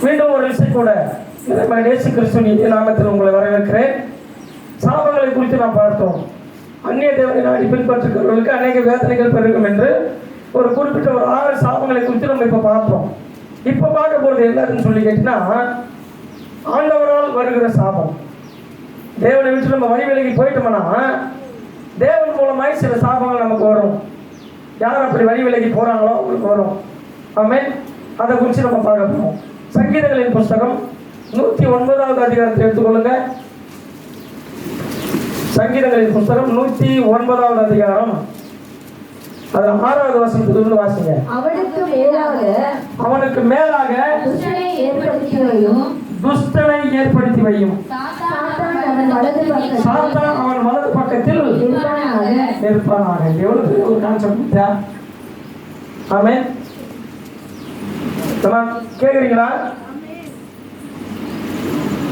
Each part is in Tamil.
மீண்டும் ஒரு விஷயம் கூட இயேசு கிறிஸ்துவின் நாமத்தில் உங்களை வரவேற்கிறேன். சாபங்களை குறித்து நாம் பார்த்தோம். அந்நிய தேவனை நாடி பின்பற்றுகிறவர்களுக்கு அநேக வேதனைகள் பெருகும் என்று ஒரு குறிப்பிட்ட ஒரு 6 சாபங்களை குறித்து நம்ம இப்போ பார்த்தோம். இப்போ பார்க்க போகிறது என்னன்னு சொல்லி கேட்டீங்கன்னா, ஆண்டவரால் வருகிற சாபம். தேவனை விட்டு நம்ம வழி விலகி போயிட்டோம்னா தேவன் மூலமாய் சில சாபங்கள் நமக்கு வரும். யார் அப்படி வழி விலகி போகிறாங்களோ அவங்களுக்கு வரும். ஆமென். அதை குறித்து நம்ம பார்க்க போகிறோம். சங்கீதங்களின் புஸ்தகம் 109வது அதிகாரத்தை எடுத்துக்கொள்ளுங்க. சங்கீதங்களின் புஸ்தகம் 109வது அதிகாரம், அதுல 6வது வசனத்திலிருந்து வாசிங்க. அவனுக்கு மேலாக துஷ்டனை ஏற்படுத்தி வையும். சாத்தான் அவன் வலது பக்கத்தில் நிற்பானாக. எவ்வளவு ஒரு கான்செப்ட். ஆமென். கேக்குறீங்களா?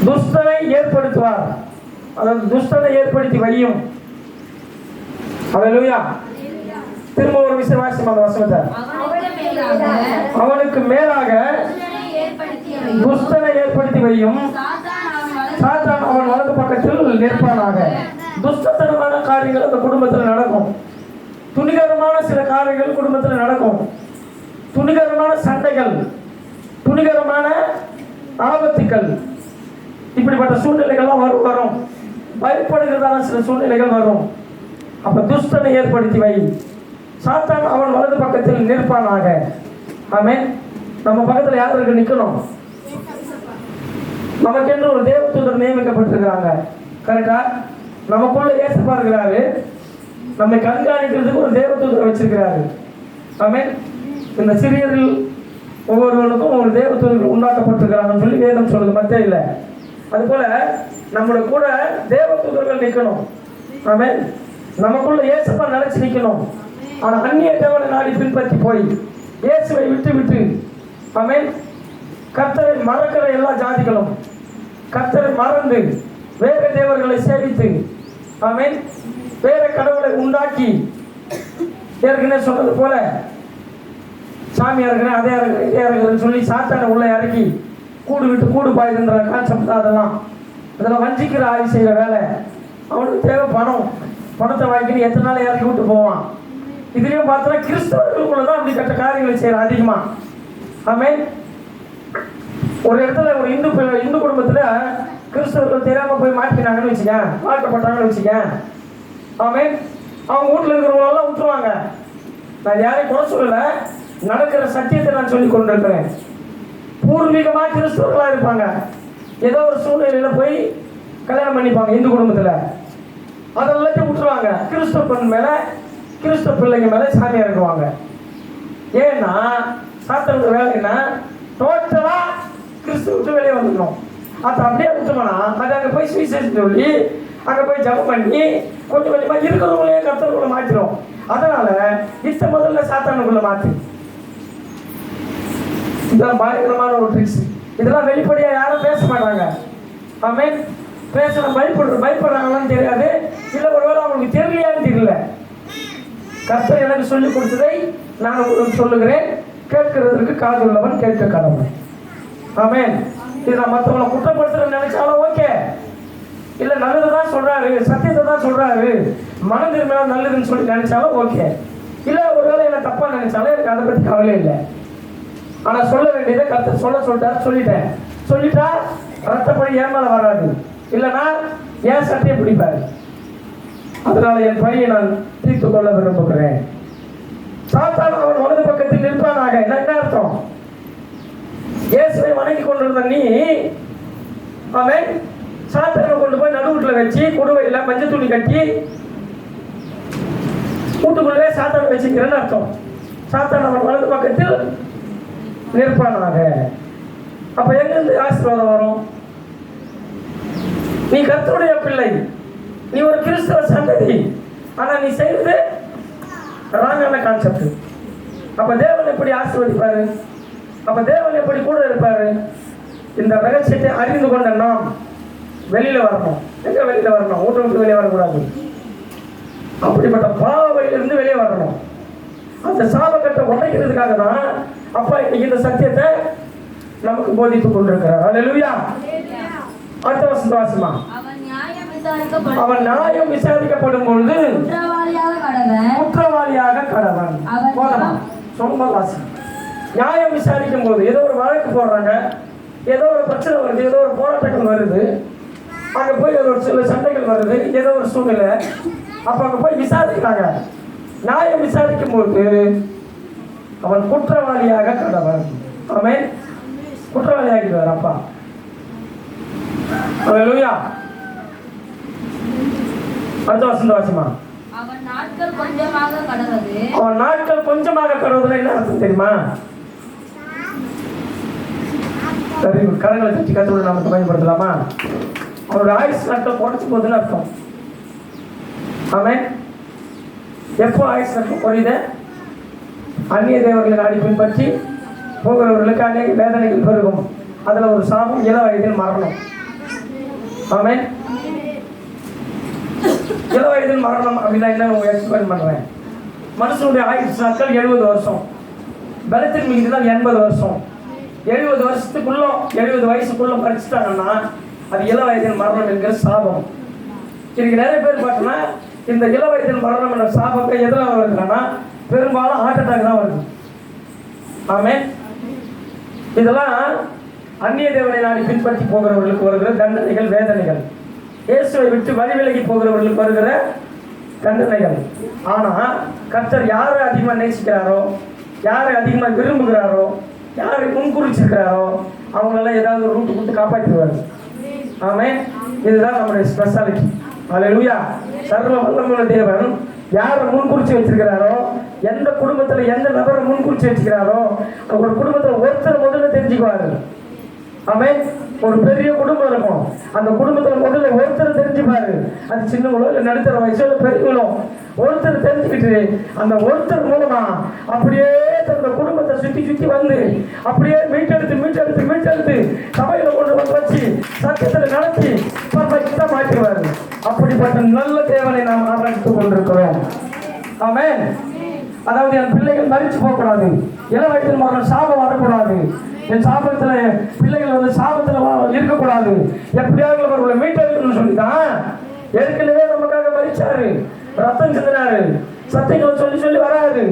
துஷ்டனை ஏற்படுத்துவார், அதாவது துஷ்டனை ஏற்படுத்தி வையும். அல்லேலூயா. திரும்ப ஒரு விஷயம் வாசிமா அந்த வசனத்தை. அவனுக்கு மேலாக துஷ்டனை ஏற்படுத்தி வையும். சாத்தான் அவன் வலது பக்கத்தில் நிற்பானாக. துஷ்டத்தனமான காரியங்கள் அந்த குடும்பத்தில் நடக்கும். துணிகரமான சில காரியங்கள் குடும்பத்தில் நடக்கும். துணிகரமான சண்டைகள், துணிகரமான ஆபத்துக்கள், இப்படிப்பட்ட சூழ்நிலைகள்லாம் வரும். பயப்படுகிறதான சில சூழ்நிலைகள் வரும். அப்ப துஷ்டனை ஏற்படுத்தி வை. சாத்தான் அவன் வலது பக்கத்தில் நிற்பானாக. ஆமென். நம்ம பக்கத்தில் யார் இருக்கு? நிற்கணும். நமக்கென்று ஒரு தேவதூதர் நியமிக்கப்பட்டிருக்கிறாங்க. கரெக்டா? நமக்குள்ள ஏசப்பா இருக்கிறாரு. நம்மை கண்காணிக்கிறதுக்கு ஒரு தேவதூதர் வச்சிருக்கிறாரு. ஆமென். இந்த சிறியரில் ஒவ்வொருவனுக்கும் ஒரு தேவதூதர் உண்டாக்கப்பட்டிருக்கிறாங்கன்னு சொல்லி வேதம் சொல்லுது மத்தேயுல. அதுபோல நம்மளோட கூட தேவதூதர்கள் நிற்கணும். ஆமென். நமக்குள்ள இயேசுப்பா நினைச்சு நிற்கணும். ஆனா அந்நிய தேவனை நாடி பின்பற்றி போய் இயேசுவை விட்டு ஆமென், கர்த்தரை மறக்கிற எல்லா ஜாதிகளும் கர்த்தரை மறந்து வேற தேவர்களை சேவித்து, ஆமென், வேற கடவுளை உண்டாக்கி, ஏற்கனவே சொன்னது போல சாமி இறங்குறேன் அதே இறங்குறேன் இதே இறங்குறேன்னு சொல்லி சாத்தானை உள்ள இறக்கி கூடு விட்டு கூடு பாய்கின்ற கான்செப்ட் தான். அதெல்லாம் வஞ்சிக்கிற ஆய்வு செய்கிற வேலை. அவனுக்கு தேவை பணம். பணத்தை வாங்கிட்டு எத்தனை நாள் இறக்கி விட்டு போவான். இதுலேயும் பார்த்தோன்னா கிறிஸ்தவர்களுக்குள்ள தான் அப்படி கட்ட காரியங்களை செய்கிற அதிகமாக. ஆமென். ஒரு இடத்துல ஒரு இந்து குடும்பத்தில் கிறிஸ்தவர்கள் தெரியாமல் போய் மாட்டினாங்கன்னு வச்சுக்க, மாட்டப்பட்டாங்கன்னு வச்சுக்க. ஆமென். அவங்க வீட்டில் இருக்கிறவங்களெல்லாம் விட்டுருவாங்க. நான் யாரையும் குறை சொல்லலை, நடக்கிற சத்தியத்தை நான் சொல்லி கொண்டிருக்கிறேன். பூர்வீகமாக கிறிஸ்தவர்களாக இருப்பாங்க. ஏதோ ஒரு சூழ்நிலையில் போய் கல்யாணம் பண்ணிப்பாங்க இந்து குடும்பத்தில். அதெல்லாத்தையும் விட்டுருவாங்க. கிறிஸ்தவ பெண் மேலே, கிறிஸ்தவ பிள்ளைங்க மேலே சாமி இறங்குவாங்க. ஏன்னா சாத்தனுக்கு வேலைன்னா டோட்டலாக கிறிஸ்துவுக்கு வெளியே வந்துடணும். அதை அப்படியே விட்டோம்னா அது அங்கே போய் சுவிசேஷம் சொல்லி அங்கே போய் ஜபம் பண்ணி கொஞ்சம் கொஞ்சமாக இருக்கிறவங்களே கர்த்தருக்குள்ள மாற்றிடும். அதனால முதல்ல சாத்தானுக்குள்ள மாற்றி, இதெல்லாம் பயங்கரமான ஒரு ட்ரிக்ஸ். இதெல்லாம் வெளிப்படையாக யாரும் பேச மாட்டாங்க. ஆமென். பேசணும் பயப்படுறாங்களான்னு தெரியாது. இல்லை ஒருவேளை அவங்களுக்கு தெரியலையான்னு தெரியல. கர்த்தர் எனக்கு சொல்லிக் கொடுத்ததை நான் உங்களுக்கு சொல்லுகிறேன். கேட்கிறதுக்கு காது உள்ளவன் கேட்க கடவுள். ஆமென். இது நான் மற்றவங்களை குற்றப்படுத்துறேன்னு நினைச்சாலும் ஓகே, இல்லை நல்லது தான் சொல்றாரு, சத்தியத்தை தான் சொல்றாரு, மனம் திரும்பினா நல்லதுன்னு சொல்லி நினைச்சாலும் ஓகே. இல்லை ஒருவேளை என்ன தப்பா நினைச்சாலும் எனக்கு அதை பற்றி கவலை இல்லை. ஆனா சொல்ல வேண்டியதை கர்த்தர் சொல்லிட்டா ரத்தப்படி ஏன் மேல வராது. இல்லைன்னா ஏன் சட்டையை பிடிப்பாரு. அதனால என் பையனை நான் தீர்த்து கொள்ள விரும்புகிறேன். சாத்தான் அவன் வலது பக்கத்தில் நிற்பானாக. என்ன அர்த்தம்? இயேசுவை வணங்கி கொண்டிருந்த நீ, ஆமென், சாத்தானை கொண்டு போய் நடுவுட்டில் வச்சு குடுவையில் மஞ்சள் துணி கட்டி வீட்டுக்குள்ளே சாத்தானை வச்சுக்கிறேன்னு அர்த்தம். சாத்தான் அவன் வலது பக்கத்தில் நிற்பானாக. அப்ப எங்கிருந்து ஆசீர்வாதம் வரும்? நீ கர்த்தருடைய பிள்ளை, நீ ஒரு கிறிஸ்தவ சந்ததி, ஆனா நீ செய்வது ராங்கான கான்செப்ட். அப்ப தேவன் எப்படி ஆசீர்வதிப்பாரு? அப்ப தேவன் எப்படி கூட இருப்பாரு? இந்த ரகசியத்தை அறிந்து கொண்ட நாம் வெளியில வரணும். எங்க வெளியில வரணும்? வீட்டை விட்டு வெளியே வரக்கூடாது. அப்படிப்பட்ட பாவ வழியிலிருந்து வெளியே வரணும். அந்த சாபக்கட்டை உடைக்கிறதுக்காக தான் அப்பா இன்னைக்கு இந்த சத்தியத்தை நம்ம நமக்கு போதித்துக் கொண்டிருக்கிறார். அல்லேலூயா. அடுத்த வசனம் வாசிமா. அவன் நியாயம் விசாரிக்கப்படும் பொழுது குற்றவாளியாக கடவன். போதமா சொந்த வாசி. நியாயம் விசாரிக்கும் போது ஏதோ ஒரு வழக்கு போடுறாங்க, ஏதோ ஒரு பிரச்சனை வருது, ஏதோ ஒரு போராட்டங்கள் வருது, அங்கே போய் ஒரு சில சண்டைகள் வருது, ஏதோ ஒரு சூழ்நிலை, அப்போ அங்கே போய் விசாரிக்கிறாங்க. நியாயம் விசாரிக்கும் போது அவன் குற்றவாளியாக கடவன். அவன் குற்றவாளியாகிறார். அப்பா அல்லேலூயா. அடுத்த வசனம் வாசிமா. அவன் நாட்கள் கொஞ்சமாக கடவுதுன்னா என்ன அர்த்தம் தெரியுமா? சரி, கரங்களை தட்டி கத்தோடு நமக்கு பயன்படுத்தலாமா? அவனோட ஆயுஷ் நாட்கள் குறைச்சு போகுதுன்னு அர்த்தம். அவன் எப்போ ஆயுஷ் நாட்கள் குறையுது? அந்நிய தேவர்களை நாடி பின்பற்றி போகிறவர்களுக்கு அநேக வேதனைகள் பெருகும். அதில் ஒரு சாபம் இள வயதில் மரணம். அவன் இள வயதில் மரணம் அப்படின்னா என்ன எக்ஸ்பிளைன் பண்ணுறேன். மனுஷனுடைய ஆயுஷ் நாட்கள் 70 வருஷம், பலத்தின் மீது தான் 80 வருஷம். 70 வருஷத்துக்குள்ள 70 வயசுக்குள்ள படிச்சுட்டாங்கன்னா அது இள வயதில் மரணம் என்கிற சாபம். இன்னைக்கு நிறைய பேர் பார்த்தோன்னா இந்த இள வயதில் மரணம் என்ற சாபத்தை எதிராக வருதுன்னா பெரும்பாலும் ஹார்ட் அட்டாக் தான் வருது. ஆமென். இதெல்லாம் அந்நிய தேவனை நாடி பின்பற்றி போகிறவர்களுக்கு வருகிற தண்டனைகள், வேதனைகள். இயேசுவை விட்டு வழி விலகி போகிறவர்களுக்கு வருகிற தண்டனைகள். ஆனால் கர்த்தர் யாரை அதிகமாக நேசிக்கிறாரோ, யாரை அதிகமாக விரும்புகிறாரோ, யாரை முன்குறிச்சிருக்கிறாரோ அவங்களெல்லாம் ஏதாவது ஒரு ரூட்டு கொடுத்து காப்பாற்றிடுவார். ஆமென். இதுதான் நம்முடைய ஸ்பெஷாலிட்டி. அல்லேலூயா. சர்வ வல்லமையுள்ள தேவன் யாரை முன்குறிச்சி வச்சிருக்கிறாரோ, எந்த குடும்பத்தில் எந்த நபரை முன்குறிச்சி வச்சுக்கிறாரோ ஒரு குடும்பத்தில் ஒருத்தர் முதல்ல தெரிஞ்சுக்குவாரு. ஆமென். ஒரு பெரிய குடும்பம் இருக்கும், அந்த குடும்பத்தில் முதல்ல ஒருத்தர் தெரிஞ்சுப்பாரு. அது சின்னவங்களோ இல்லை நடுத்தர வயசோ இல்லை பெரியவங்களோ ஒருத்தர் தெரிஞ்சுக்கிட்டு அந்த ஒருத்தர் மூலமா அப்படியே தன்னோட குடும்பத்தை சுற்றி சுற்றி வந்து அப்படியே மீட்டெடுத்து சபையில கொண்டு வந்து வச்சு சத்தியத்தில் நடத்தி பர்ஃபெக்டாக மாற்றிடுவாரு. அப்படிப்பட்ட நல்ல தேவனை நாம் ஆராய்ச்சித்துக் கொண்டிருக்கிறோம். ஆமென். அதாவது என் பிள்ளைகள் மறிச்சு போகக்கூடாது, இள வயதில் மரணம் சாபம் வரக்கூடாது, என் சாபத்தில் பிள்ளைகள் வந்து சாபத்தில் இருக்கக்கூடாது, எப்படியாவது அவர்களை மீட்டெடுக்கணும்னு சொல்லிதான் ஏற்கனவே நமக்காக மறிச்சாரு, ரத்தம் சிந்தினாரு. சத்தியங்களை சொல்லி சொல்லி வராது.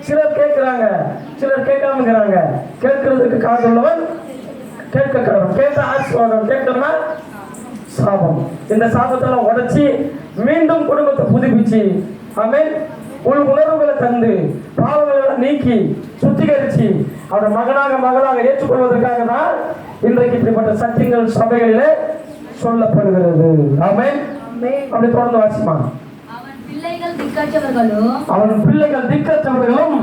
சிலர் கேட்கிறாங்க, சிலர் கேட்காம இருக்கிறாங்க. கேட்கறதுக்கு காதுள்ளவன் கேட்க கடவுள். கேட்க ஆசீர்வாதம், கேட்கணும்னா சாபம். இந்த சாபத்தெல்லாம் உடைச்சி மீண்டும் குடும்பத்தை புதுப்பிச்சு ஆமென் உள் உணர்வுகளை தந்து பாவங்களை நீக்கி சுத்திகரிச்சு அவருடைய மகளாக ஏற்றுக்கொள்வதற்காக தான் இன்றைக்கு இப்படிப்பட்ட சத்தியங்கள் சபைகளிலே சொல்லப்படுகிறது. ஆமென். அப்படி தொடர்ந்து வாசிமா. அவன் பிள்ளைகள் திக்கற்றவர்களும்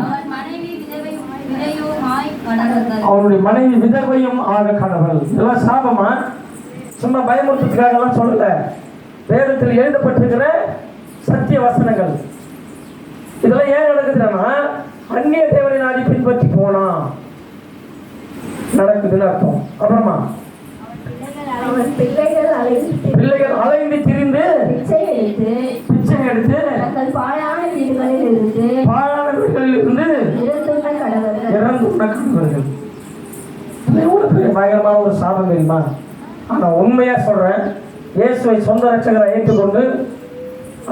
அவனுடைய மனைவி விதவையும் ஆக கடவுள். இதெல்லாம் சாபமா? சும்மா பயமுறுத்துறதுக்காக எல்லாம் சொல்லல. வேதத்தில் எழுதப்பட்டிருக்கிற சத்திய வசனங்கள். இதெல்லாம் ஏன் நடக்குதுன்னா அந்நிய தேவனை நாடி பின்பற்றி போனா நடக்குதுன்னு அர்த்தம். அப்புறமா பிள்ளைகள் அலைந்து திரிந்து பிச்சை எடுத்து பாழான வீடுகளில் இருந்து இறந்துள்ள கடவர்கள். எவ்வளவு பெரிய பயங்கரமான ஒரு சாபம் தெரியுமா? ஆனா உண்மையா சொல்றேன், இயேசுவை சொந்த ரட்சகரை ஏற்றுக்கொண்டு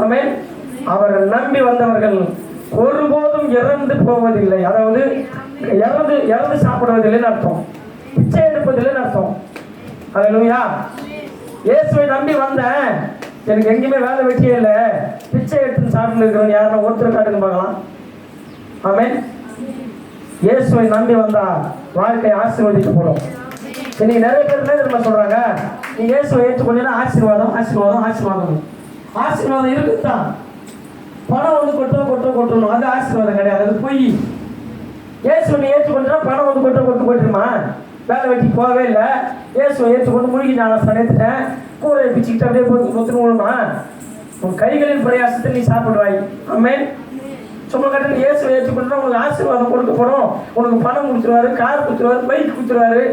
ஆமென் அவர்கள் நம்பி வந்தவர்கள் ஒருபோதும் இறந்து போவதில்லை. அதாவது இறந்து சாப்பிடுவதில்லைன்னு அர்த்தம், பிச்சை எடுப்பதில்லைன்னு அர்த்தம். அல்லேலூயா. இயேசுவை நம்பி வந்தேன், எனக்கு எங்கேயுமே வேலை வெட்டியே இல்லை, பிச்சை எடுத்து சாப்பிட்டு இருக்கிறவங்க யாரும் ஒருத்தர் காட்டுங்க பார்க்கலாம். ஆமென். இயேசுவை நம்பி வந்தா வாழ்க்கை ஆசீர்வதிக்கப்படும். இன்னைக்கு நிறைய பேர் என்ன தெரியுமா சொல்றாங்க? நீ இயேசுவை ஏற்றுக்கொண்டீங்கன்னா ஆசீர்வாதம் ஆசீர்வாதம் ஆசீர்வாதம். ஆசீர்வாதம் இருக்குதான், பணம் வந்து கொட்டணும், அது ஆசீர்வாதம் கிடையாது, அது பொய். இயேசுவை நீ ஏற்றுக்கொண்டா பணம் வந்து கொட்டுமா? வேலை வெட்டி போகவே இல்லை, இயேசுவை ஏற்றுக்கொண்டு முழுகி நான் சனைத்துட்டேன், கூரை பிச்சுக்கிட்டு அப்படியே பொத்து விழுமா? உன் கைகளின் பிரயாசத்தை நீ சாப்பிடுவாய். ஆமென். சும்மா கட்ட இயேசுவை ஏற்றுக்கொண்டா உனக்கு ஆசீர்வாதம் கொடுக்கப்படும், உனக்கு பணம் கொடுத்துருவாரு, கார் கொடுத்துருவாரு, பைக் கொடுத்துருவாரு,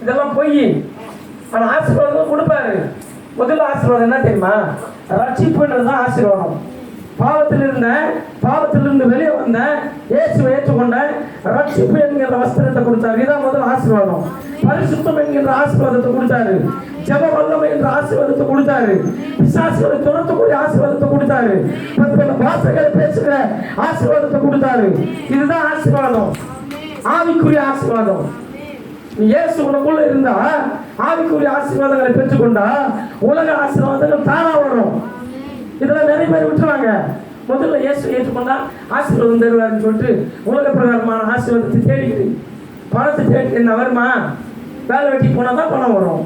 இதெல்லாம் பொய். ஆனால் ஆசீர்வாதம் கொடுப்பாரு. முதல்ல ஆசீர்வாதம் என்ன தெரியுமா? ரட்சிப்புன்றது தான் ஆசீர்வாதம். பாவத்திலிருந்து வெளியே வந்த இயேசுவை ஏற்றுக்கொண்ட ரட்சிப்பு என்கிற வஸ்திரத்தை கொடுத்தாரு. இதான் முதல் ஆசீர்வாதம். பரிசுத்தம் என்கின்ற ஆசீர்வாதத்தை கொடுத்தாரு, ஜெப வல்லமை என்ற ஆசீர்வாதத்தை கொடுத்தாரு, பிசாசுகளை துரத்தக்கூடிய ஆசீர்வாதத்தை கொடுத்தாரு, பற்பல பாஷைகளை பேசுகிற ஆசீர்வாதத்தை கொடுத்தாரு. இதுதான் ஆசீர்வாதம், ஆவிக்குரிய ஆசீர்வாதம். நீ இயேசு உனக்குள்ள இருந்தா ஆவிக்குரிய ஆசீர்வாதங்களை பெற்றுக்கொண்டா உலக ஆசீர்வாதங்கள் தானா வரும். இதெல்லாம் நிறைய பேர் விட்டுருவாங்க. முதல்ல இயேசு ஏற்றுக்கொண்டா ஆசீர்வாதம் தருவாருன்னு சொல்லிட்டு உலக பிரகாரமான ஆசீர்வாதத்தை தேடிக்கிட்டு பணத்தை தேடி என்ன வருமா? வேலை வெட்டி போனால் தான் பணம் வரும்.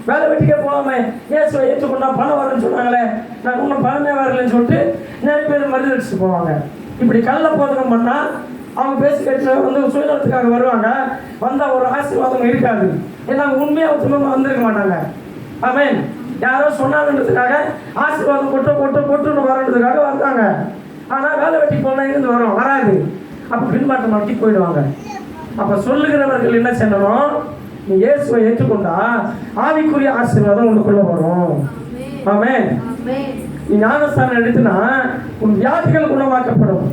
வேலை வெட்டிக்கே போகாம இயேசுவை ஏற்றுக்கொண்டா பணம் வரும்னு சொன்னாங்களே, நான் இன்னும் பணமே வரலன்னு சொல்லிட்டு நிறைய பேர் மருந்து அடிச்சுட்டு போவாங்க. இப்படி கள்ள போதகம் பண்ணால் அவங்க பேசி கேட்டு வந்து சுயநலத்துக்காக வருவாங்க. வந்தால் ஒரு ஆசீர்வாதம் இருக்காது. ஏன்னா அவங்க உண்மையாக ஒத்துமையாக வந்திருக்க மாட்டாங்க. ஆமென். யாரோ சொன்னாங்கன்றதுக்காக ஆசீர்வாதம் கொட்டுன்னு வரன்றதுக்காக வந்தாங்க. ஆனால் வேலை வெட்டி போனால் இருந்து வரும், வராது. அப்போ பின்மாற்றம் நடத்தி போயிடுவாங்க. அப்போ சொல்லுகிறவர்கள் என்ன செய்யணும்? நீ இயேசுவை ஏற்றுக்கொண்டா ஆவிக்குரிய ஆசீர்வாதம் உனக்குள்ள வரும். ஆமென். நீ ஞானஸ்தானம் எடுத்துனா உன் வியாதிகள் குணமாக்கப்படும்.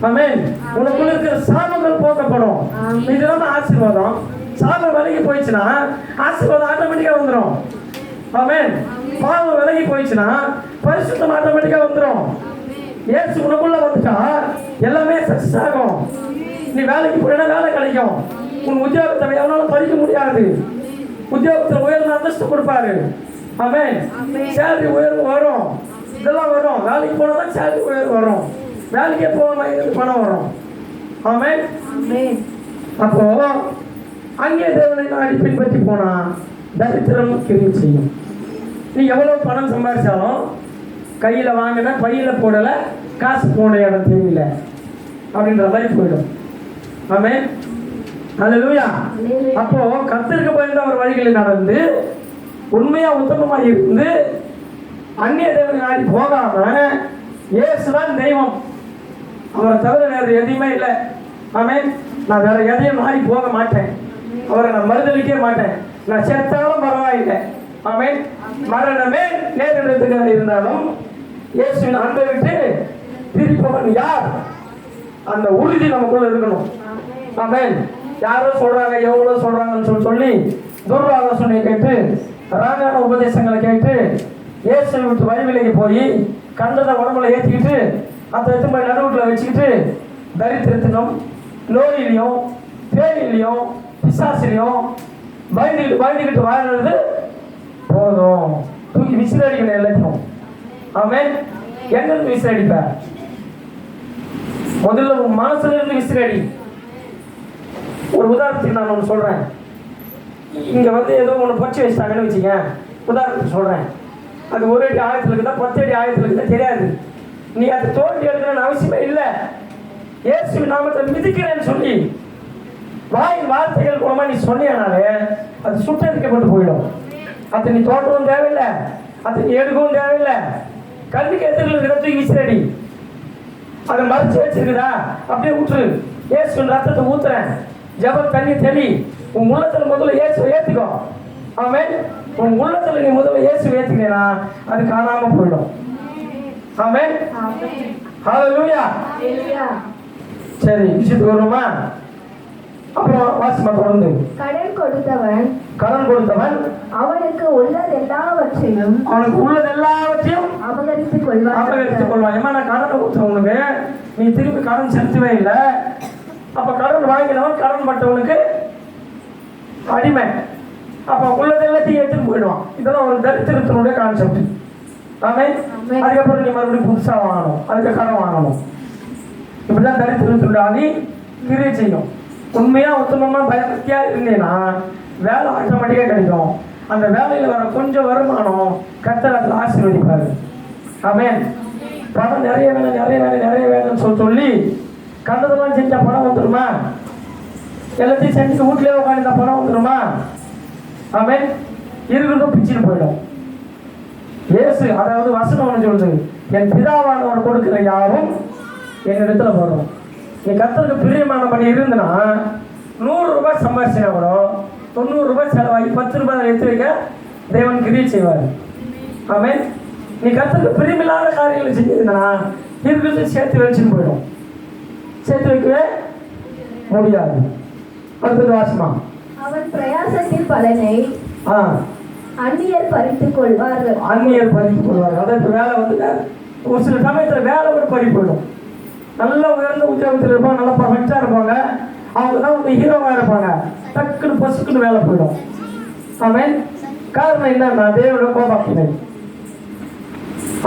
ஆமென். உனக்குள்ள இருக்கிற சாபங்கள் போக்கப்படும். இதுதான் ஆசீர்வாதம். சாபம் விலகி போயிடுச்சுன்னா ஆசீர்வாதம் ஆட்டோமேட்டிக்கா வந்துடும். ஆமென். பாவம் விலகி போயிடுச்சுன்னா பரிசுத்தம் ஆட்டோமேட்டிக்கா வந்துடும். இயேசு உனக்குள்ள வந்துட்டா எல்லாமே சக்சஸ் ஆகும். நீ வேலைக்கு போயினா வேலை கிடைக்கும். உன் உத்தியோகத்தை எவனாலும் பறிக்க முடியாது. உத்தியோகத்தில் உயர்ந்த அந்தஸ்து கொடுப்பாரு. ஆமென். சேலரி உயர்வு வரும். இதெல்லாம் வரும். வேலைக்கு போனால் தான் சேலரி உயர்வு வரும். வேலைக்கே போனால் பணம் வரும். ஆமென். அப்போ அங்கே தேவனை நாடி பின்பற்றி போனா தரித்திரம் கிரியை செய்யும். நீ எவ்வளவு பணம் சம்பாதிச்சாலும் கையில் வாங்கின பையில் போடலை, காசு போன இடம் தெரியல அப்படின்ற மாதிரி போயிடும். ஆமென். அல்லேலூயா. அப்போ கர்த்தருக்கு பயந்த ஒரு வழிகளில் நடந்து உண்மையா உத்தமமாக இருந்து அந்நிய தேவனை நாடி போகாம இயேசுதான் தெய்வம், அவரை தவிர வேறு எதையுமே இல்லை. ஆமென். நான் வேற எதையும் நாடி போக மாட்டேன். அவரை நான் மறுதளிக்க மாட்டேன். நான் செத்தாலும் பரவாயில்லை. ஆமென். மரணமே நேரிடத்துக்கு இருந்தாலும் இயேசுவின் அன்பை விட்டு பிரிப்பவன் யார்? அந்த உறுதி நமக்குள்ள இருக்கணும். ஆமென். யாரோ சொல்றாங்க, எவ்வளோ சொல்றாங்கன்னு சொல்லி துர்வாலோசனையை கேட்டு ராஜான உபதேசங்களை கேட்டு இயேசுவை விட்டு வழி விலகி போய் கண்டதை உடம்புல ஏற்றிக்கிட்டு அந்த எடுத்து போய் நடுவுட்டில் வச்சுக்கிட்டு தரித்திரத்திலும் நோயிலையும் பேரிலையும் பிசாசிலையும் பயந்துக்கிட்டு வாழ்றது போதும். தூக்கி விசில் அடிக்கணும் எல்லாத்தையும். ஆமென். எங்கிருந்து விசில் அடிப்ப? முதல்ல உன் மனசுல இருந்து விசில் அடி. ஒரு உதாரணத்துக்கு நான் ஒன்று சொல்கிறேன். இங்கே வந்து ஏதோ ஒன்று பச்சு வச்சுட்டாங்கன்னு வச்சுக்க, உதாரணத்துக்கு சொல்கிறேன். அது ஒரு அடி ஆயத்தில் இருக்குதா 10 அடி ஆயத்தில் இருக்குதா தெரியாது. நீ அதை தோண்டி எடுக்கணும்னு அவசியமே இல்லை. இயேசு நாமத்தை மிதிக்கிறேன்னு சொல்லி வாயின் வார்த்தைகள் மூலமா நீ சொன்னியானாலே அது சுட்டரிக்கப்பட்டு போயிடும். அதை நீ தோண்டவும் தேவையில்லை, அதை நீ எடுக்கவும் தேவையில்லை. கல்விக்கு எதிரில் இருக்கிற தூக்கி விசிறடி. அதை மறைச்சு வச்சிருக்குதா அப்படியே ஊற்று. இயேசுவின் ரத்தத்தை ஊத்துறேன், ஜபம் தண்ணி தெளி. உன் உள்ளத்துல முதல்ல இயேசுவை ஏத்துக்கோ. ஆமென். உன் உள்ளத்துல நீ முதல்ல இயேசுவை ஏத்துக்கினா அது காணாம போயிடும். ஆமென். ஹல்லேலூயா. சரி, விஷயத்துக்கு வருமா? அப்புறம் வாசிமா தொடர்ந்து. கடன் கொடுத்தவன் அவனுக்கு உள்ளதெல்லாவற்றையும் அபகரித்துக் கொள்வான். ஏமா நான் கடனை கொடுத்தவனுக்கு நீ திருப்பி கடன் செலுத்தவே இல்லை. அப்ப கடன் வாங்கினவன் கடன் பட்டவனுக்கு அடிமை. அப்ப உள்ளதெல்லாத்தையும் எடுத்துட்டு போயிடுவான். இதெல்லாம் ஒரு தரித்திரத்தினுடைய கான்செப்ட். ஆமென். அதுக்கப்புறம் நீ மறுபடியும் புதுசா வாங்கணும், அதுக்கு கடன் வாங்கணும். இப்படிதான் தரித்திரத்தினுடைய ஆதி கிரியை செய்யும். உண்மையா உத்தமமா பயபக்தியா இருந்தேன்னா வேலை ஆட்டோமேட்டிக்கா கிடைக்கும். அந்த வேலையில வர கொஞ்சம் வருமானம் கர்த்தர் அதில் ஆசீர்வதிப்பாரு. ஆமென். பணம் நிறைய வேணும்னு சொல்லி கண்டதெல்லாம் செஞ்சா பணம் வந்துடுமா? எல்லாத்தையும் செஞ்சு வீட்லயே உட்காந்து பணம் வந்துடுமா? ஆமென். இருக்கிறதும் பிச்சுன்னு போயிடும். இயேசு அதாவது வசனம் ஒன்று சொல்லுது, என் பிதாவானவர் கொடுக்கிற யாரும் என்னிடத்துல வரும். நீ கர்த்தருக்கு பிரியமானபடி இருந்தனா 100 ரூபாய் சம்பாதிச்சினா கூட 90 ரூபாய் செலவாகி 10 ரூபாய் எடுத்து வைக்க தேவன் கிரியை செய்வார். ஆமென். நீ கர்த்தருக்கு பிரியமில்லாத காரியங்களை செஞ்சதுன்னா இருக்கிறது சேர்த்து வச்சுன்னு போயிடும். சேர்த்து வைக்கவே முடியாது. அடுத்தது வாசமா அவன் பிரயாசத்தின் பலனை ஆ அந்நியர் பறித்துக் கொள்வார்கள். அந்நியர் பறித்து கொள்வார்கள். அதாவது இப்போ வேலை வந்து ஒரு சில சமயத்தில் வேலை கூட பறி போயிடும். நல்ல உயர்ந்த உத்தியோகத்தில் இருப்பாங்க, நல்லா பர்ஃபெக்டாக இருப்பாங்க, அவங்க தான் வந்து ஹீரோவாக இருப்பாங்க. டக்குன்னு பசுக்குன்னு வேலை போயிடும். ஆமென். காரணம் என்னன்னா தேவனோட கோபாக்கினை.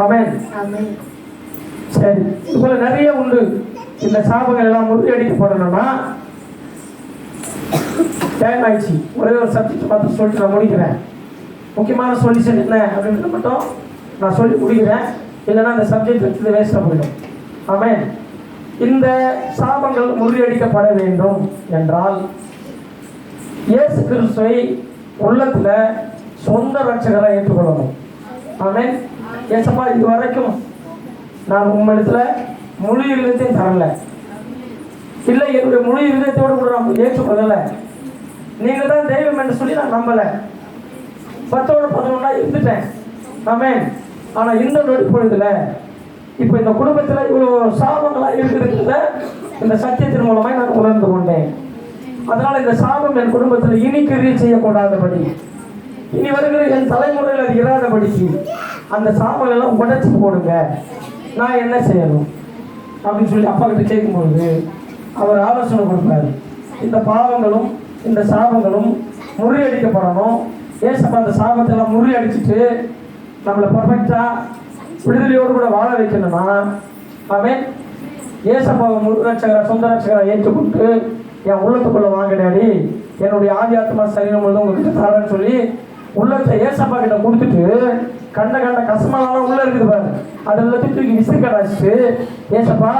ஆமென். ஆமென். சரி, இதுபோல நிறைய உண்டு. இந்த சாபங்கள் எல்லாம் முறியடிக்கப்படணும்னா டைம் ஆயிடுச்சு. ஒரே ஒரு சப்ஜெக்ட் பார்த்து சொல்லிட்டு நான் முடிக்கிறேன். முக்கியமான சொல்யூஷன் என்ன அப்படின்றத மட்டும் நான் சொல்லி முடிக்கிறேன். இல்லைன்னா அந்த சப்ஜெக்ட் வச்சு வேஸ்ட்டாக போயிடும். ஆமென். இந்த சாபங்கள் முறியடிக்கப்பட வேண்டும் என்றால் இயேசு கிறிஸ்துவை உள்ளத்தில் சொந்த ரட்சகராக ஏற்றுக்கொள்ளணும். ஆமென். ஏசப்பா, இது வரைக்கும் நான் உங்களிடத்தில் முழு இருதயத்தையும் தரல, இல்லை என்னுடைய முழு இருதயத்தோடு கூட நான் ஏற்றுக்கொள்ளலை, நீங்கள் தான் தெய்வம் என்று சொல்லி நான் நம்பலை, 10-11 இருந்துட்டேன். ஆமென். ஆனால் இந்த நொடி பொழுதுல இப்போ இந்த குடும்பத்தில் இவ்வளோ சாபங்களாக இருக்கிறத இந்த சத்தியத்தின் மூலமாக நான் உணர்ந்து கொண்டேன். அதனால் இந்த சாபம் என் குடும்பத்தில் இனி கிரியை செய்யக்கூடாதபடி, இனி வருகிற என் தலைமுறையில் அது இராதபடிக்கு அந்த சாபங்கள் எல்லாம் உடைச்சி போடுங்க. நான் என்ன செய்யணும் அப்படின்னு சொல்லி அப்பா கிட்ட கேட்கும்பொழுது அவர் ஆலோசனை கொடுப்பாரு. இந்த பாவங்களும் இந்த சாபங்களும் முறியடிக்கப்படணும். ஏசப்பா அந்த சாபத்தெல்லாம் முறியடிச்சுட்டு நம்மளை பர்ஃபெக்டாக விடுதலையோடு கூட வாழ வைக்கணும்னா அவன் ஏசப்பாவை முழு ரட்சகரை சொந்த ரட்சகரை ஏற்றுக்கொண்டு என் உள்ளத்துக்குள்ளே வாங்கினாடி என்னுடைய ஆதி ஆத்மா சரீரம் முழுதும் உங்ககிட்ட தரேன்னு சொல்லி உள்ளத்தை ஏசப்பா கிட்ட கொடுத்துட்டு கண்ட கசமாலாம் உள்ள இருக்குது பாரு, அதெல்லாம் தூக்கி விசிக்கடாச்சிட்டு ஏசப்பா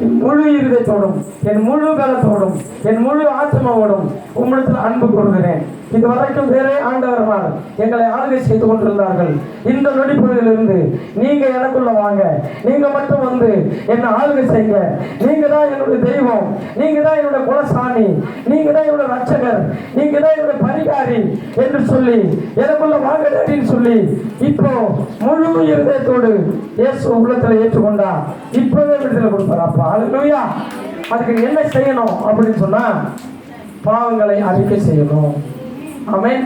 என் முழு இருதயத்தோடும் என் முழு பலத்தோடும் என் முழு ஆத்மாவோடும் உம்மிடத்தில் அன்பு கொள்கிறேன். இது வரைக்கும் வேறே ஆண்டவர்மார் எங்களை ஆளுகை செய்து கொண்டிருந்தார்கள். இந்த நொடிப்பொழுதிலிருந்து நீங்க எனக்குள்ள வாங்க, நீங்க மட்டும் வந்து என்ன ஆளுகை செய்யுங்க. நீங்க தான் என்னுடைய தெய்வம், நீங்க தான் என்னுடைய குலசாமி, நீங்க தான் என்னுடைய ரட்சகர், நீங்க தான் என்னுடைய பரிகாரி என்று சொல்லி எனக்குள்ள வாங்க அப்படின்னு சொல்லி இப்போ முழு இருதயத்தோடு இயேசு உள்ளத்தில் ஏற்றுக்கொண்டா இப்பவே விடுதலை கொடுப்பார். அப்பா அல்லேலூயா. அதுக்கு என்ன செய்யணும் அப்படின்னு சொன்னா பாவங்களை அறிக்கை செய்யணும். ஆமென்.